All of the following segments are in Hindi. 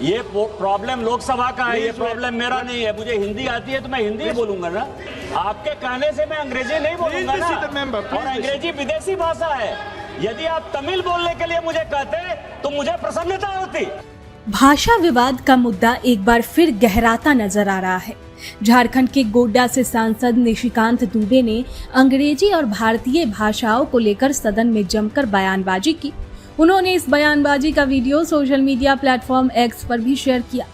ये प्रॉब्लम लोकसभा का है, ये प्रॉब्लम मेरा नहीं है। मुझे हिंदी आती है तो मैं हिंदी ही बोलूंगा ना। आपके कहने से मैं अंग्रेजी नहीं बोलूंगा ना। और अंग्रेजी विदेशी भाषा है। यदि आप तमिल बोलने के लिए मुझे कहते तो मुझे प्रसन्नता होती। भाषा विवाद का मुद्दा एक बार फिर गहराता नजर आ रहा है। झारखंड के गोड्डा से सांसद निशिकांत दुबे ने अंग्रेजी और भारतीय भाषाओं को लेकर सदन में जमकर बयानबाजी की। उन्होंने इस बयानबाजी का video social media platform x पर भी शेयर किया।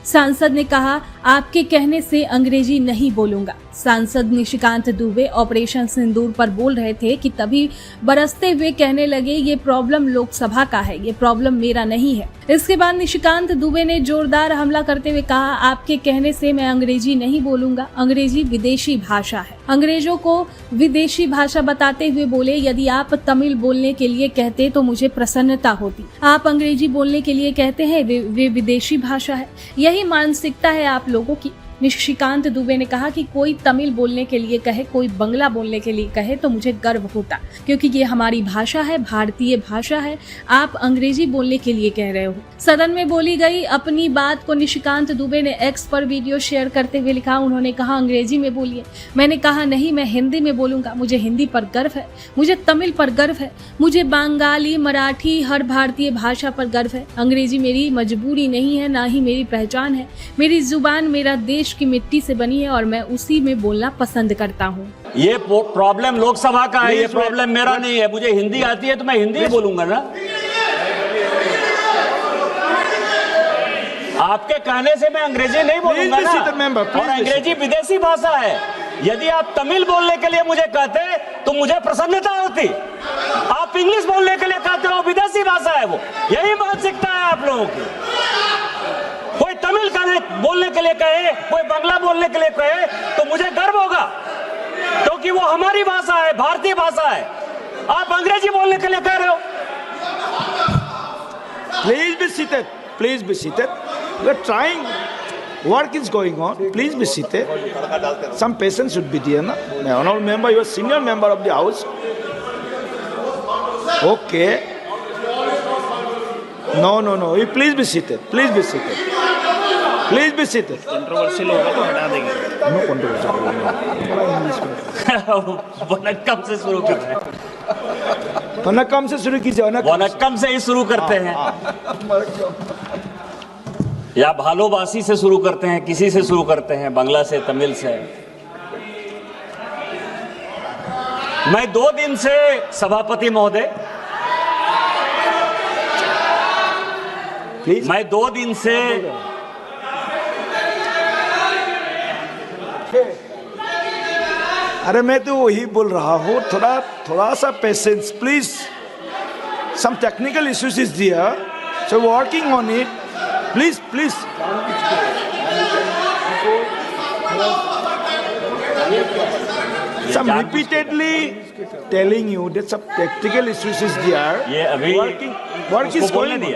सांसद ने कहा, आपके कहने से अंग्रेजी नहीं बोलूंगा। सांसद निशिकांत दुबे ऑपरेशन सिंदूर पर बोल रहे थे कि तभी बरसते हुए कहने लगे, ये प्रॉब्लम लोकसभा का है, ये प्रॉब्लम मेरा नहीं है। इसके बाद निशिकांत दुबे ने जोरदार हमला करते हुए कहा, आपके कहने से मैं अंग्रेजी नहीं बोलूंगा। अंग्रेजी विदेशी भाषा है। अंग्रेजों को विदेशी भाषा बताते हुए बोले, यदि आप तमिल बोलने के लिए कहते तो मुझे प्रसन्नता होती। आप अंग्रेजी बोलने के लिए कहते हैं, वे विदेशी भाषा है। यही मानसिकता है आप लोगों की। निशिकांत दुबे ने कहा कि कोई तमिल बोलने के लिए कहे, कोई बंगला बोलने के लिए कहे तो मुझे गर्व होता, क्योंकि ये हमारी भाषा है, भारतीय भाषा है। आप अंग्रेजी बोलने के लिए कह रहे हो। सदन में बोली गई अपनी बात को निशिकांत दुबे ने एक्स पर वीडियो शेयर करते हुए लिखा, उन्होंने कहा, अंग्रेजी में बोलिए। मैंने कहा, नहीं, मैं हिंदी में बोलूंगा। मुझे हिंदी पर गर्व है, मुझे तमिल पर गर्व है, मुझे बंगाली, मराठी, हर भारतीय भाषा पर गर्व है। अंग्रेजी मेरी मजबूरी नहीं है, ना ही मेरी पहचान है। मेरी जुबान मेरा देश की मिट्टी से बनी है और मैं उसी में बोलना पसंद करता हूँ। ये प्रॉब्लम लोकसभा का है, ये प्रॉब्लम मेरा नहीं है। मुझे हिंदी आती है तो मैं हिंदी ही बोलूंगा ना। आपके कहने से मैं अंग्रेजी नहीं बोलूंगा ना। और अंग्रेजी विदेशी भाषा है। यदि आप तमिल बोलने के लिए मुझे कहते तो मुझे प्रसन्नता होती। आप इंग्लिश बोलने के लिए कहते हो, विदेशी भाषा है वो। यही मानसिकता है आप लोगों की। कोई तमिल बोलने के लिए कहे, कोई बांग्ला बोलने के लिए कहे तो मुझे गर्व होगा, क्योंकि वो हमारी भाषा है, भारतीय भाषा है। आप अंग्रेजी बोलने के लिए कह रहे हो। Please be seated. Please be seated. We are trying. Work is going on. Please be seated. Some patience should be there, na? My honorable member, you are senior member of the house. Okay. No. You please be seated. Please be seated. Please be seated. Controversial होगा तो हटा देंगे। No controversy. वनक्कम से शुरू कर रहे हैं। वनक्कम से शुरू कीजिए। वनक्कम से ही शुरू करते हैं या भालोबासी से शुरू करते हैं, किसी से शुरू करते हैं, बांग्ला से, तमिल से। मैं 2 दिन से सभापति महोदय, मैं 2 दिन से अरे मैं तो वही बोल रहा हूँ, थोड़ा सा patience please. Some technical issues is there, so working on it. Please some repeatedly telling you that some technical issues is there. ये अभी work is going on.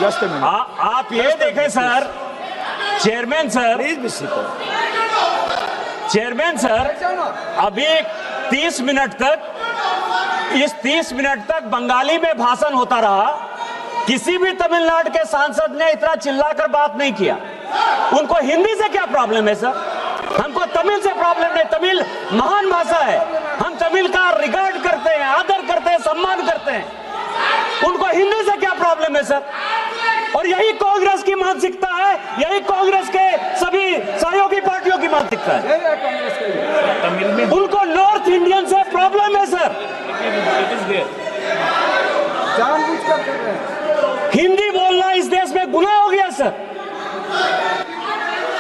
Just a minute. आप ये देखें sir, chairman sir, Please be seated. Chairman sir, अभी 30 मिनट तक, इस 30 मिनट तक बंगाली में भाषण होता रहा। किसी भी तमिलनाडु के सांसद ने इतना चिल्लाकर बात नहीं किया। उनको हिंदी से क्या प्रॉब्लम है सर? हमको तमिल से प्रॉब्लम नहीं। तमिल महान भाषा है। हम तमिल का रिगार्ड करते हैं, आदर करते हैं, सम्मान करते हैं। उनको हिंदी से क्या प्रॉब्लम है सर? और यही कांग्रेस की मानसिकता है, यही कांग्रेस के सभी सहयोगी पार्टियों की मानसिकता है। तमिल में उनको नॉर्थ इंडियन से प्रॉब्लम है सर। जानबूझकर कर रहे हैं। हिंदी बोलना इस देश में गुनाह हो गया सर।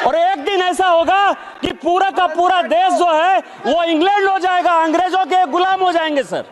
और एक दिन ऐसा होगा कि पूरा का पूरा देश जो है वो इंग्लैंड हो जाएगा, अंग्रेजों के गुलाम हो जाएंगे सर।